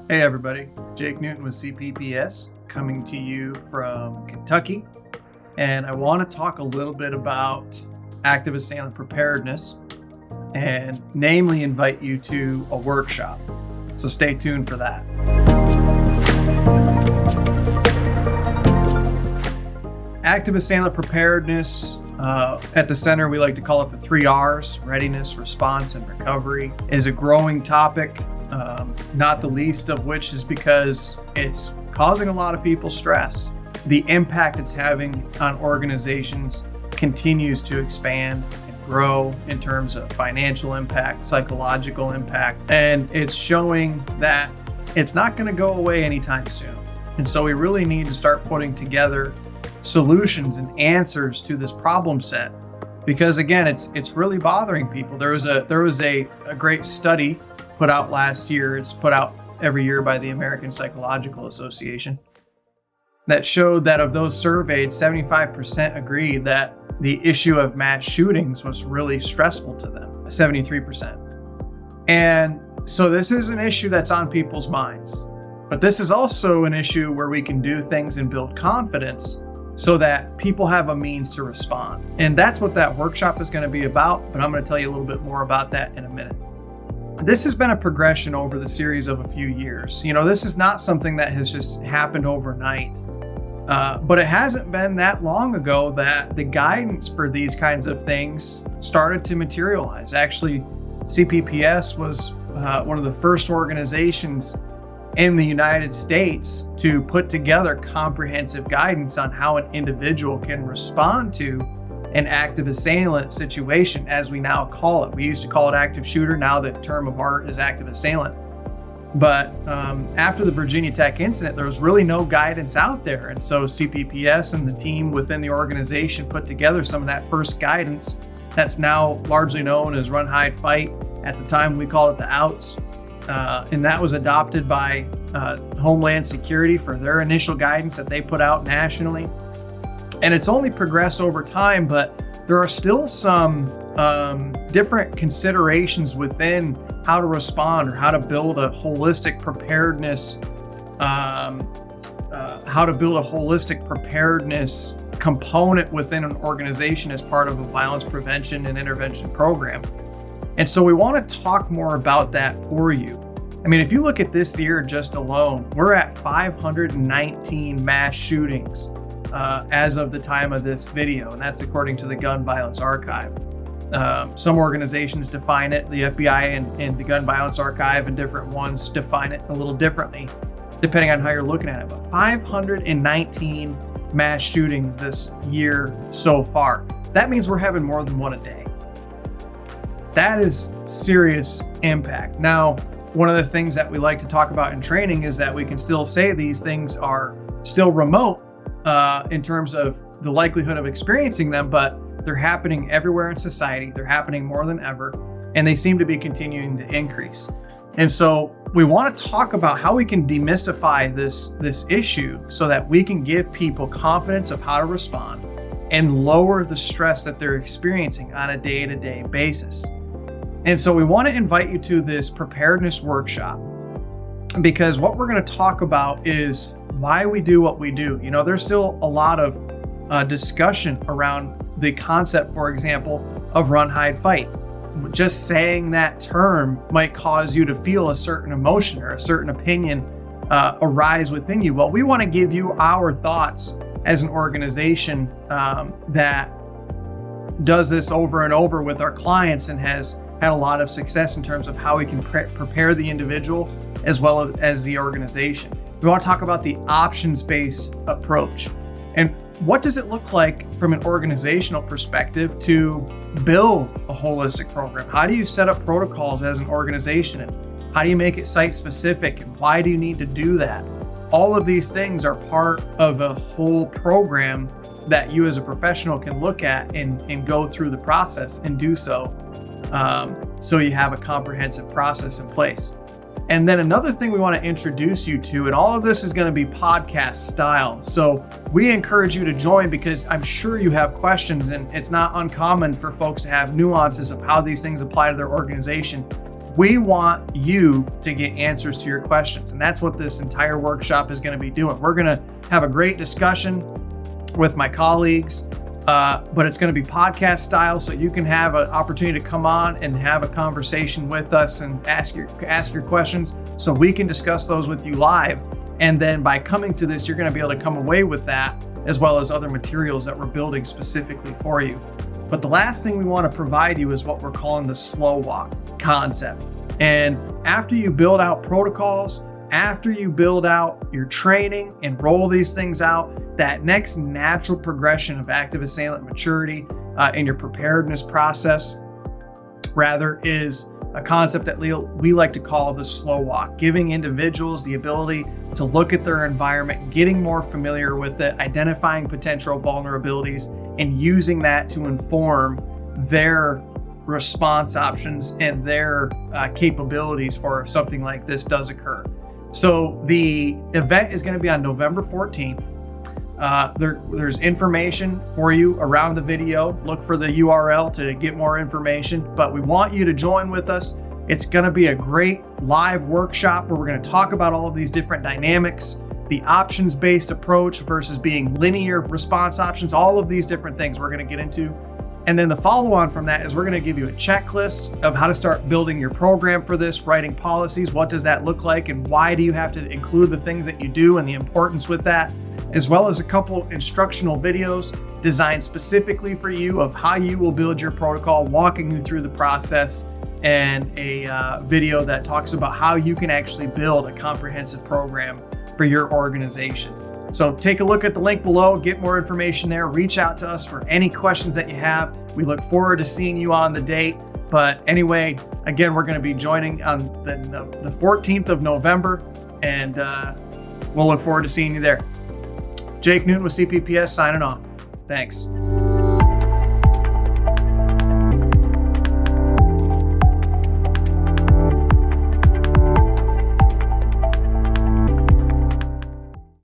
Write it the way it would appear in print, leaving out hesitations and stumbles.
Hey everybody, Jake Newton with CPPS coming to you from Kentucky, and I want to talk a little bit about Active Assailant Preparedness and namely invite you to a workshop. So stay tuned for that. Active Assailant Preparedness, at the center we like to call it the 3 R's, readiness, response, and recovery, is a growing topic. Not the least of which is because it's causing a lot of people stress. The impact it's having on organizations continues to expand and grow in terms of financial impact, psychological impact, and it's showing that it's not going to go away anytime soon. And so we really need to start putting together solutions and answers to this problem set, because again, it's really bothering people. There was a great study put out last year. It's put out every year by the American Psychological Association that showed that of those surveyed, 75% agreed that the issue of mass shootings was really stressful to them, 73%. And so this is an issue that's on people's minds, but this is also an issue where we can do things and build confidence so that people have a means to respond. And that's what that workshop is going to be about, but I'm going to tell you a little bit more about that in a minute. This has been a progression over the series of a few years. This is not something that has just happened overnight, but it hasn't been that long ago that the guidance for these kinds of things started to materialize. Actually, CPPS was one of the first organizations in the United States to put together comprehensive guidance on how an individual can respond to an active assailant situation, as we now call it. We used to call it active shooter. Now the term of art is active assailant. But after the Virginia Tech incident, there was really no guidance out there. And so CPPS and the team within the organization put together some of that first guidance that's now largely known as Run, Hide, Fight. At the time, we called it the OUTS. And that was adopted by Homeland Security for their initial guidance that they put out nationally. And it's only progressed over time, but there are still some different considerations within how to respond or how to build a holistic preparedness, component within an organization as part of a violence prevention and intervention program. And so we want to talk more about that for you. I mean, if you look at this year just alone, we're at 519 mass shootings as of the time of this video, and that's according to the Gun Violence Archive. Some organizations define it, the FBI and the Gun Violence Archive and different ones define it a little differently, depending on how you're looking at it. But 519 mass shootings this year so far. That means we're having more than one a day. That is serious impact. Now, one of the things that we like to talk about in training is that we can still say these things are still remote in terms of the likelihood of experiencing them, but they're happening everywhere in society. They're happening more than ever, and they seem to be continuing to increase. And so we want to talk about how we can demystify this issue so that we can give people confidence of how to respond and lower the stress that they're experiencing on a day-to-day basis. And so we want to invite you to this preparedness workshop, because what we're going to talk about is why we do what we do. There's still a lot of discussion around the concept, for example, of run, hide, fight. Just saying that term might cause you to feel a certain emotion or a certain opinion arise within you. Well, we want to give you our thoughts as an organization that does this over and over with our clients and has had a lot of success in terms of how we can prepare the individual as well as the organization. We want to talk about the options-based approach. And what does it look like from an organizational perspective to build a holistic program? How do you set up protocols as an organization? And how do you make it site-specific? And why do you need to do that? All of these things are part of a whole program that you as a professional can look at and go through the process and do so. So you have a comprehensive process in place. And then another thing we want to introduce you to, and all of this is going to be podcast style. So we encourage you to join because I'm sure you have questions, and it's not uncommon for folks to have nuances of how these things apply to their organization. We want you to get answers to your questions. And that's what this entire workshop is going to be doing. We're going to have a great discussion with my colleagues, but it's going to be podcast style. So you can have an opportunity to come on and have a conversation with us and ask your questions so we can discuss those with you live. And then by coming to this, you're going to be able to come away with that as well as other materials that we're building specifically for you. But the last thing we want to provide you is what we're calling the slow walk concept. And after you build out protocols, after you build out your training and roll these things out, that next natural progression of active assailant maturity in your preparedness process, rather, is a concept that we like to call the slow walk, giving individuals the ability to look at their environment, getting more familiar with it, identifying potential vulnerabilities, and using that to inform their response options and their capabilities for if something like this does occur. So the event is going to be on November 14th. There's information for you around the video. Look for the URL to get more information, but we want you to join with us. It's going to be a great live workshop where we're going to talk about all of these different dynamics, the options-based approach versus being linear response options, all of these different things we're going to get into. And then the follow-on from that is we're going to give you a checklist of how to start building your program for this, writing policies, what does that look like, and why do you have to include the things that you do and the importance with that, as well as a couple instructional videos designed specifically for you of how you will build your protocol, walking you through the process, and a video that talks about how you can actually build a comprehensive program for your organization. So take a look at the link below, get more information there, reach out to us for any questions that you have. We look forward to seeing you on the date. But anyway, again, we're going to be joining on the 14th of November, and we'll look forward to seeing you there. Jake Newton with CPPS signing off. Thanks.